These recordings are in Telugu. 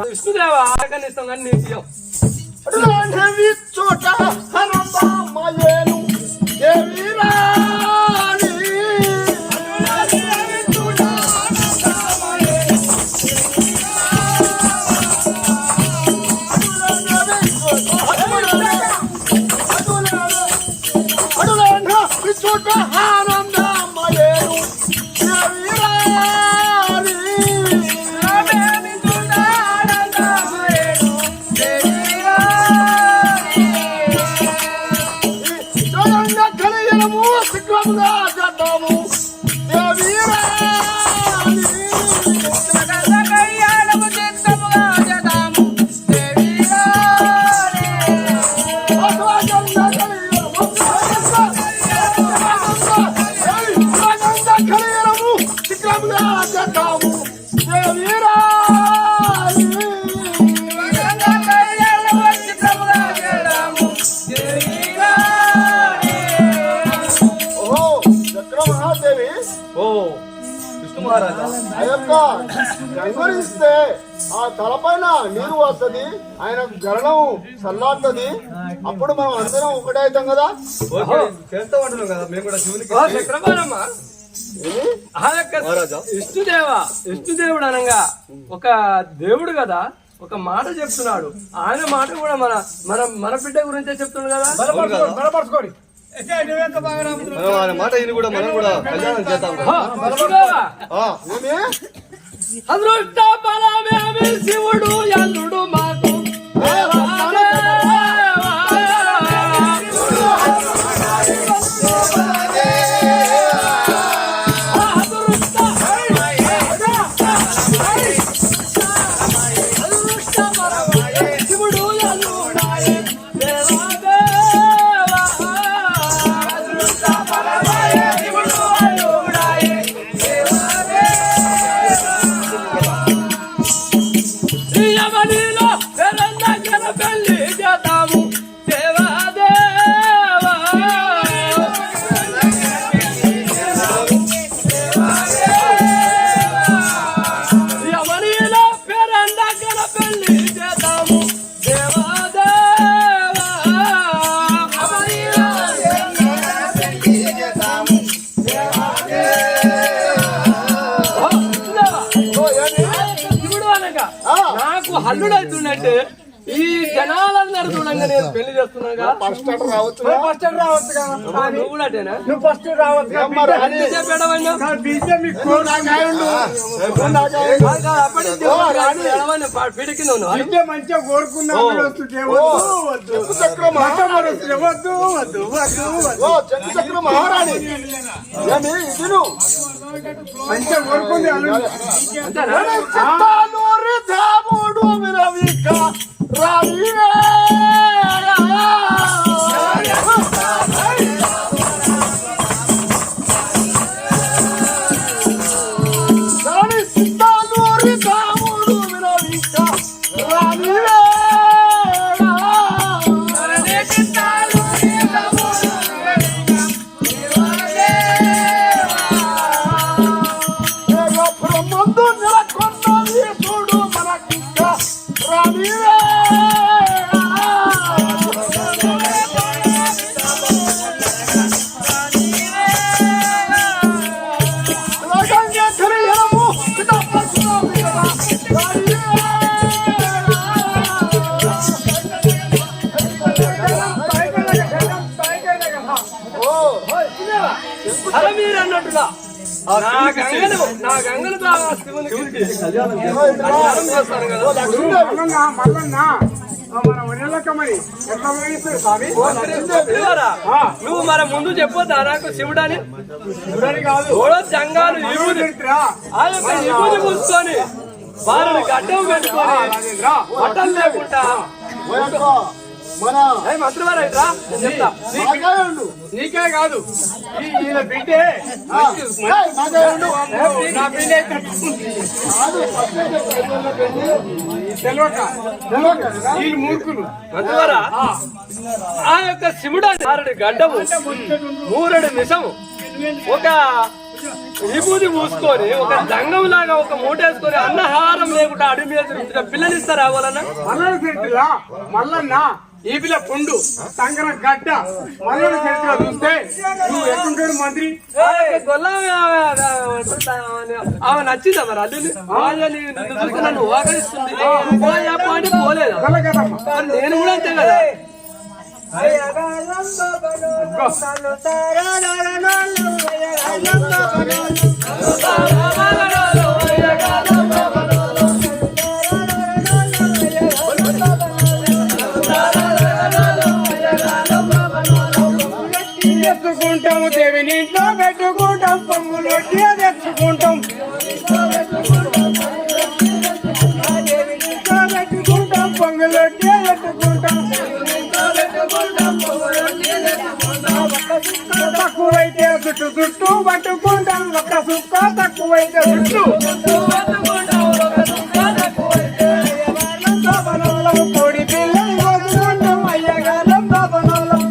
విష్ణుదేవ ఆగనిస్తాం కానీ నీకు చోట హరమాయేను గంగురిస్తే ఆ తలపైన నీరు వస్తుంది, ఆయన గరణం చల్లారుతుంది. అప్పుడు మనం అందరం ఒకటే అవుతాం కదా. విష్ణుదేవుడు అనగా ఒక దేవుడు కదా, ఒక మాట చెప్తున్నాడు. ఆయన మాట కూడా మన మన మన బిడ్డ గురించే చెప్తున్నాడు కదా. బలపరచుకోండి మాట ఇది కూడా మనం కూడా కళ్యాణం చేద్దాం. అదృష్ట బలమేమి శివుడు ఎల్లుడు మాకు హల్లుడైతున్నట్టు ఈ జనాలందరూ చూడంగా నేను పెళ్లి చేస్తున్నాగా. నువ్వు కూడా అటేనా? నువ్వు ఫస్ట్ రావచ్చు. మంచిగా కోరుకున్నావు. మంచిగా కోరుకుంది నువ్వు మన ముందు చెప్పొద్దా నాకు శివుడని? జంగాలు విభూతి పూసుకొని వారిని గడ్డం పెట్టుకొని బట్టలు లేకుండా నీకే కాదు ఈయన బిడ్డే మూర్ఖులు ఆ యొక్క శివుడు గడ్డము 3 నిజము ఒక విభూతి పూసుకొని ఒక దంగం లాగా ఒక మూట వేసుకొని అన్నహారం లేకుండా అడుగు మీద తిరుగుతున్న పిల్లలు ఇస్తారా వాళ్ళన్నా? మల్లన చరిత్రలో మల్లన్న ఈ పిల్ల పుండు సంకర గడ్డ మల్లన చరిత్ర చూస్తే నువ్వు ఎట్టుంటాడు మంత్రి ఆమె నచ్చిందా మరి అల్లుని? నన్ను ఓకరిస్తుంది పోలేదు. నేను కూడా అంతే కదా. తెచ్చుకుంటాము దేవిని ఇంట్లో పెట్టుకుంటాం పొంగులు తెచ్చుకుంటాం పెట్టుకుంటాం పొంగులు పెట్టుకుంటాం తక్కువైతే చుట్టూ చుట్టూ పట్టుకుంటాం ఒక్క సుక్క తక్కువైతే చుట్టూ కోడి పిల్లలు కోసుకుంటాం అయ్యగారం బాబనోళ్ళం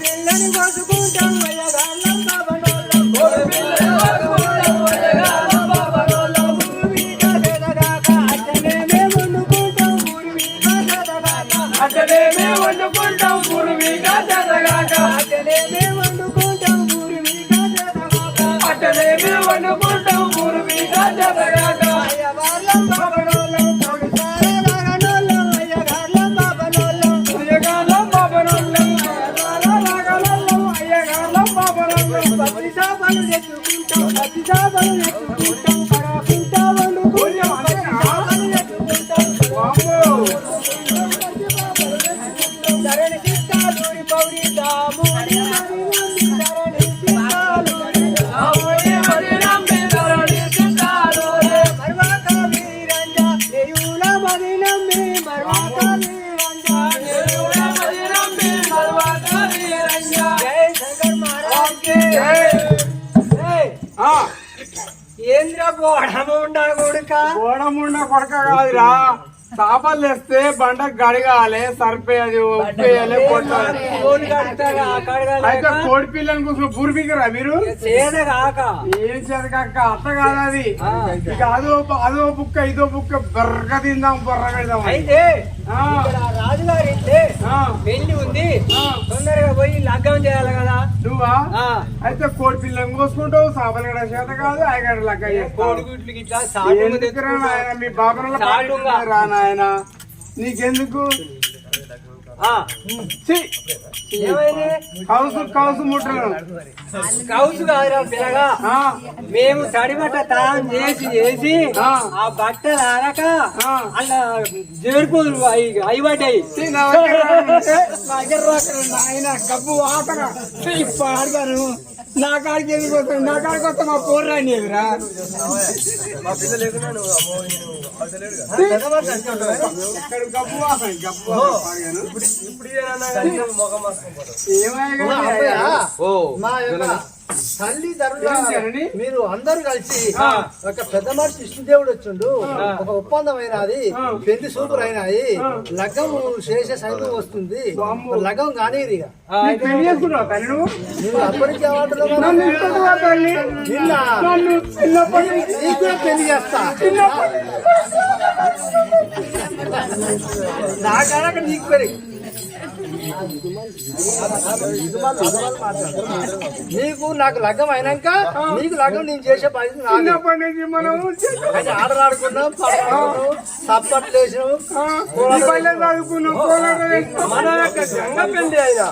పిల్లని కోసుకుంటాం అయ్యగారం బాబనోళ్ళం అట్టనే వండుకుంటాం పూర్వీగా జరగాక అట్టనే వండుకుంటాం పూర్వీగా జరగాక అయ్యగారం బాబనోళ్ళం గోడముండ కొడక కాదురా చేపలు తెస్తే బండ గడగాలి సరిపోయాలి ఉప్పేయాలి కొట్టాలి అయితే కోడి పిల్లని కూర్చుని బురిపికరా మీరు ఏం చేదకాక అత్త కాదు అది ఇక అదో బుక్క ఇదో బుక్క బర్రగా తిందాం బర్ర పెడదాం అయితే రాజుగారి పెళ్లి ఉంది తొందరగా పోయి లగ్గం చేయాలి కదా నువ్వా అయితే కోడి పిల్లని కోసుకుంటావు చేపలు గడ చేత కాదు ఆయన లగ్గ కోడిగుడ్లు ఇట్లా ఎందుకురా నాయన మీ బాబుల రా నాయన నీకెందుకు కౌసు ముట్టలు కౌసు కాదురా పిల్లగా మేము తడిబట్ట తాళం చేసి ఆ బట్టలు ఆరక అలా జరుపులు అయి పడ్డాయి ఆయన గబ్బు ఆటగా పాడతాను నా కాడికి ఎందుకు వస్తాను నా కాడికి వస్తా మా పోర్రాని ఎదురా గబ్బు ఆపాను గబ్బు తల్లిదండ్రులు మీరు అందరూ కలిసి ఒక పెద్ద మనిషి విష్ణుదేవుడు వచ్చిండు ఒక ఒప్పందం అయినది పెళ్లి సూపర్ అయినాయి లగ్గం చేసే సైతం వస్తుంది లగ్గం కానీ అప్పటికి పెళ్లి చేస్తా నాకనక నీకు పెరిగి నీకు నాకు లగ్గం అయినాక నీకు లగ్గం నేను చేసే బాధ్యత ఆడలాడుకున్నాం సప్పట్లు వేసినాం మన యొక్క గంగ పెళ్లి అయినా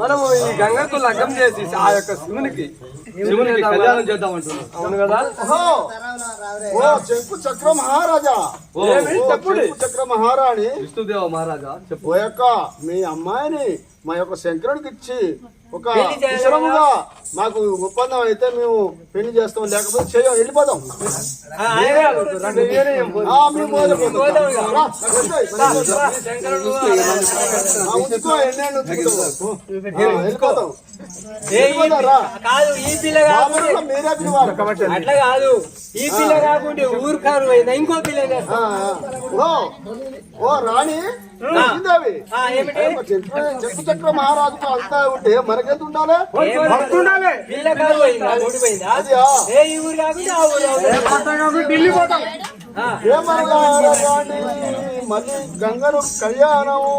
మనము ఈ గంగకు లగ్గం చేసి ఆ యొక్క శివునికి కళ్యాణం చేద్దాం అంటున్నాం. అవును కదా? ఓ చెంపు చక్ర మహారాజా, చెంపు చక్ర మహారాణి విష్ణుదేవ మహారాజా చెప్పు. ఓ యొక్క మీ అమ్మాయిని మా యొక్క శంకరుడికి ఇచ్చి ఒక విషరముగా మాకు ఒప్పందం అయితే మేము పెళ్లి చేస్తాం, లేకపోతే చేయం వెళ్ళిపోదాం. వెళ్ళిపోతాం. కాదు ఈ పిల్ల అట్లా కాదు, ఈ పిల్ల కాకుండా ఊరు కారు పోయిందా ఇంకో పిల్ల. ఓ రాణి లక్ష్మీదేవి ఏమిటి చెక్కు చక్ర మహారాజుకు అంతా ఉంటే మనకెంత ఉండాలి? భక్తి ఉండాలి. పిల్ల కాదు పోయిందా ఓడిపోయిందా అది ఏ ఈ ఊరు కాకుండా ఆ ఊరు ఢిల్లీ పోతాం. మళ్ళీ గంగను కళ్యాణము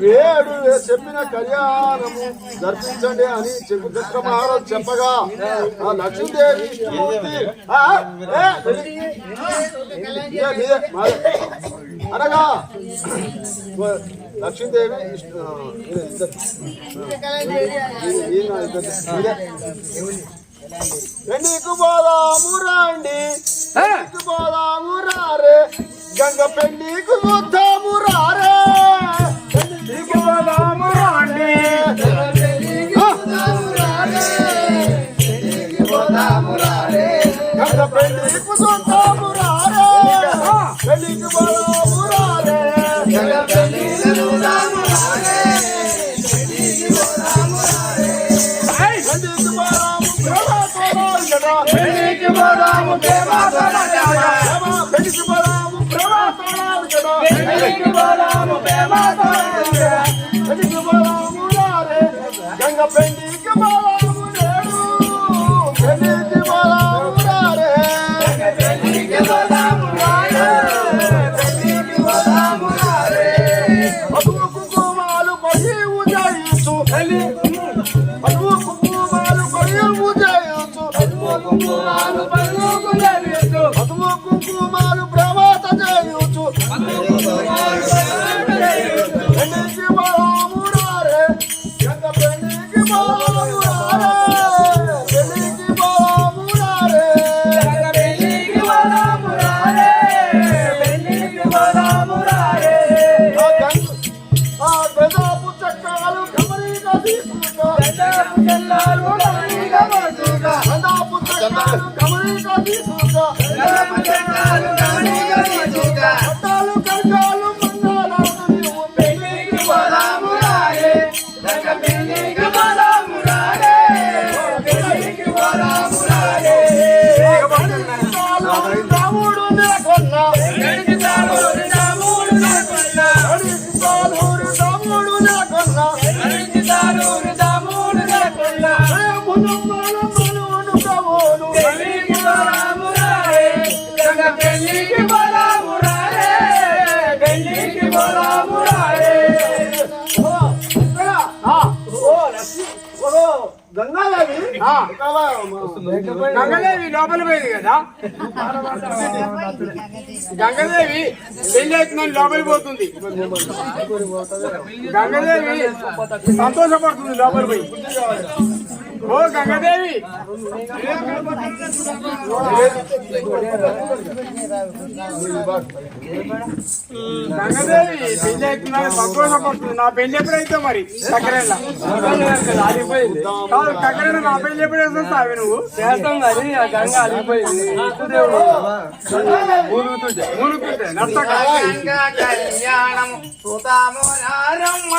వేడు చెప్పిన కళ్యాణము జరిపించండి అని చెక్కు చక్ర మహారాజు చెప్పగా ఆ లక్ష్మీదేవి అనగా లక్ష్మీదేవి పెళ్లికి పోదాము రండి, పెళ్లికి పోదాము రారే, గంగ పెళ్లికి చూద్దాము రారే, పెళ్లికి పోదాము రండి, గంగ పెళ్లికి చూద్దాము రారే, పెళ్లికి పోదాము రారే, గంగ పెళ్లికి చూద్దాము రారే, పెళ్లికి పోదాము రారే, పెళ్లికి పోదాము పెళ్లికి పోదాము పెళ్లికి పోదాము పెళ్లికి పోదాము పెళ్లికి పోదాము రారే, గంగ పెళ్లికి పోదాము నేడు, పెళ్లికి పోదాము రారే, పెళ్లికి పోదాము రారే, పెళ్లికి పోదాము రారే, పసుపు కుంకుమాలు పడి ఉదయించు, పసుపు కుంకుమాలు పడి ఉదయించు, పసుపు కుంకుమాలు ప్రభాత చేయుచు, పెళ్లికి పోదాము రారే, గంగ పెళ్లికి పోదాము రారే, పెళ్లికి పోదాము రారే, పెళ్లికి పోదాము రారే, పెళ్లికి పోదాము రారే, ఆ గజాపు చక్రాలు గమనిగా తీసుకుంటా, గజాపు చక్రాలు గమనిగా తీసుకుంటా, గజాపు చక్రాలు గమనిగా తీసుకుంటా, గజాపు చక్రాలు గమనిగా తీసుకుంటా, కట్టాలు కట్టాలు మంగళాలు నీవు పెళ్లికి పోదాము రారే, గంగ పెళ్లికి పోదాము రారే, పెళ్లికి పోదాము రారే, రాముడు నెలకొన్నా, రాముడు నెలకొన్నా, రాముడు నెలకొన్నా, పెళ్లికి పోదాము రారే, గంగ పెళ్లికి పోదాము రారే, పెళ్లికి పోదాము రారే. గంగాదేవి గంగదేవి లోపల పోయింది కదా. గంగదేవి పెళ్లి అవుతుందని లోపలికి పోతుంది. గంగదేవి సంతోషపడుతుంది లోపల పోయి. ఓ గంగదేవి, గంగదేవి పెళ్లి అవుతుందని సంతోషపడుతుంది. నా పెళ్లి ఎప్పుడైతే మరి కక్కరేలా ఆగిపోయింది కాదు, కక్కరేలా నా పెళ్లి ఎప్పుడు వేస్తావి నువ్వు? చేస్తాం కానీ ఆ గంగ ఆగిపోయింది. దేవుడు మునుకుంటే నచ్చక కళ్యాణం సుతాము రారమ్మ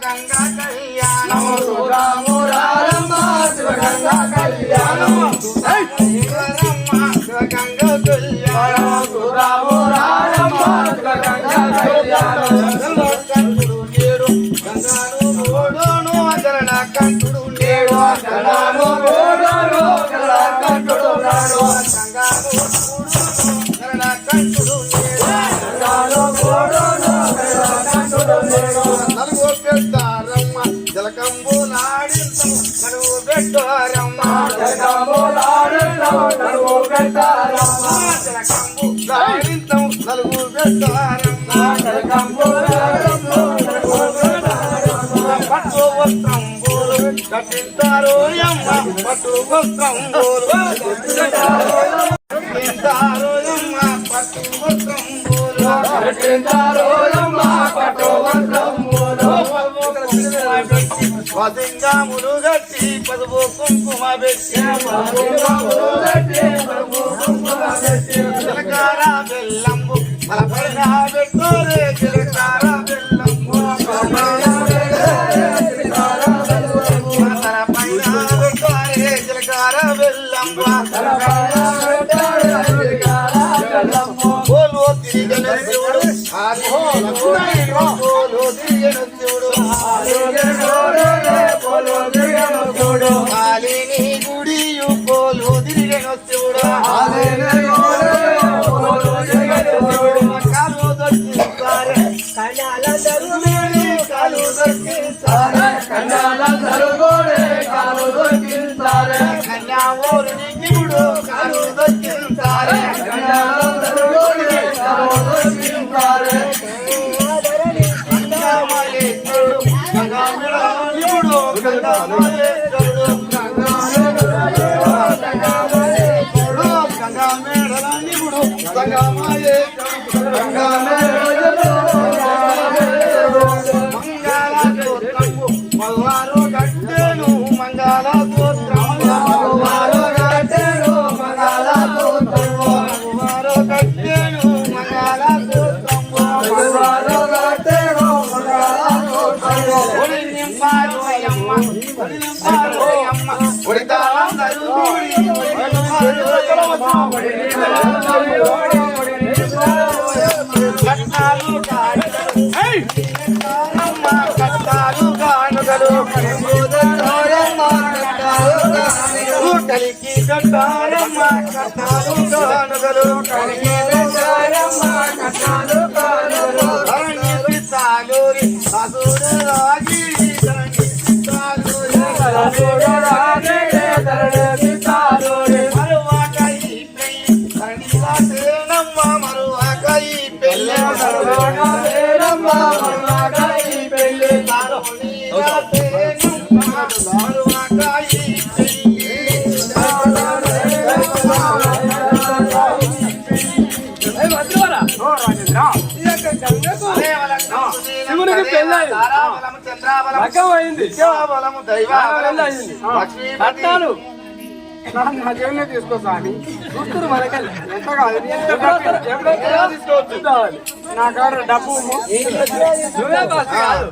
గంగా కళ్యాణం, సుతాము రారమ్మ శివగంగా కళ్యాణం, గంగా కళ్యాణం, సుతాము రారమ్మ శివగంగా కళ్యాణం, కంటుడు నేడు గంగాను ఓడోను అజరణ కంటుడు నేడు గంగాను గోడోను గంగా కంటుడు నాడు, గంగాను అజరణ కంటుడు నేడు గంగాను గోడోను గంగా కంటుడు నేడు, నలుగు పెద్దారమ్మ జలకంబు నాడించము నలుగు పెట్టారమ్మ జగములాడుతావు నడువు పెట్టారమ్మ, జలకంబు నాడించము నలుగు పెట్టారమ్మ జగములాడుతావు నడువు పెట్టారమ్మ, పట్టు వస్త్రంబోలు కట్టింటారు అమ్మ పట్టు వస్త్రంబోలు కట్టింటారు అమ్మ పట్టు వస్త్రంబోలు పెట్టించారోయమ్మ పట్టు వస్త్రములు, వసింగాములు గట్టి పసుపు కుంకుమ పెట్టి చిలకార బెల్లంబు మలపడిన పెట్టోరే చిలకార బెల్లంబు తలపైన పెట్టోరే చిలకార బెల్లంబు తిరిగిన దేవుడు కలికి కట్టారమ్మ కట్టాలు కానుగలు కలికి కట్టారమ్మ కట్టాలు కానుగలు ధరణి పితాలూరి అసురు రాగి ధరణి పితాలూరి అసురు రాగి ధరణి పితాలూరి మరువాకై పెళ్ళి ధరణి వాసేనమ్మ మరువాకై పెళ్ళి మరువాకైనమ్మ మరువాకై పెళ్ళి ధరణి వాసేనమ్మ మరువాకై శివునికి పెళ్ళి అయింది కట్నాలు నా జైల్లో తీసుకో స్వామి. చూస్తారు మనకెళ్ళి ఎంత కాదు తీసుకోవచ్చు నా కాడ డబ్బు నువ్వే బాస్ కాదు.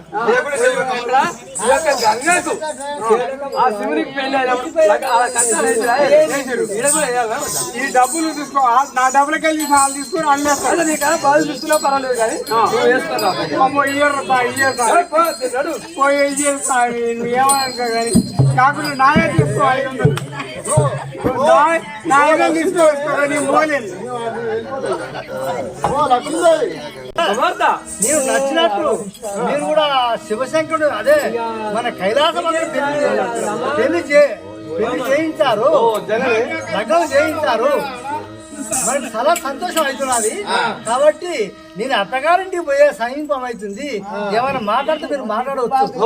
ఇక్కడ ఈ యొక్క గంగకు ఆ శివునికి పెళ్లి అయినప్పుడు ఆ కట్నాలు వేసిరు. ఈడ కూడా వేయాలా? ఈ డబ్బులు తీసుకో. నా డబ్బులకి వెళ్ళి వాళ్ళు తీసుకుని అల్లేస్తాను. అదే నీకు బాధ చూస్తున్నా పర్వాలేదు కానీ నువ్వు వేస్తున్నావు ఇయ్యరు పోయి ఇయ్యేస్తాను. నువ్వేమనుకో కానీ కాకుండా నాయే తీసుకో. 500 నాయనే తీసుకోవచ్చు. నీ మోలేదు నీవు నచ్చినట్టు మీరు కూడా శివశంకరుడు అదే మన కైలాసం పెళ్లి చేయించారు, లగ్నం చేయించారు. మనకి చాలా సంతోషం అవుతున్నది. కాబట్టి నేను అత్తగారింటికి పోయే సమీపం అవుతుంది. ఏమైనా మాట్లాడితే మీరు మాట్లాడవచ్చు.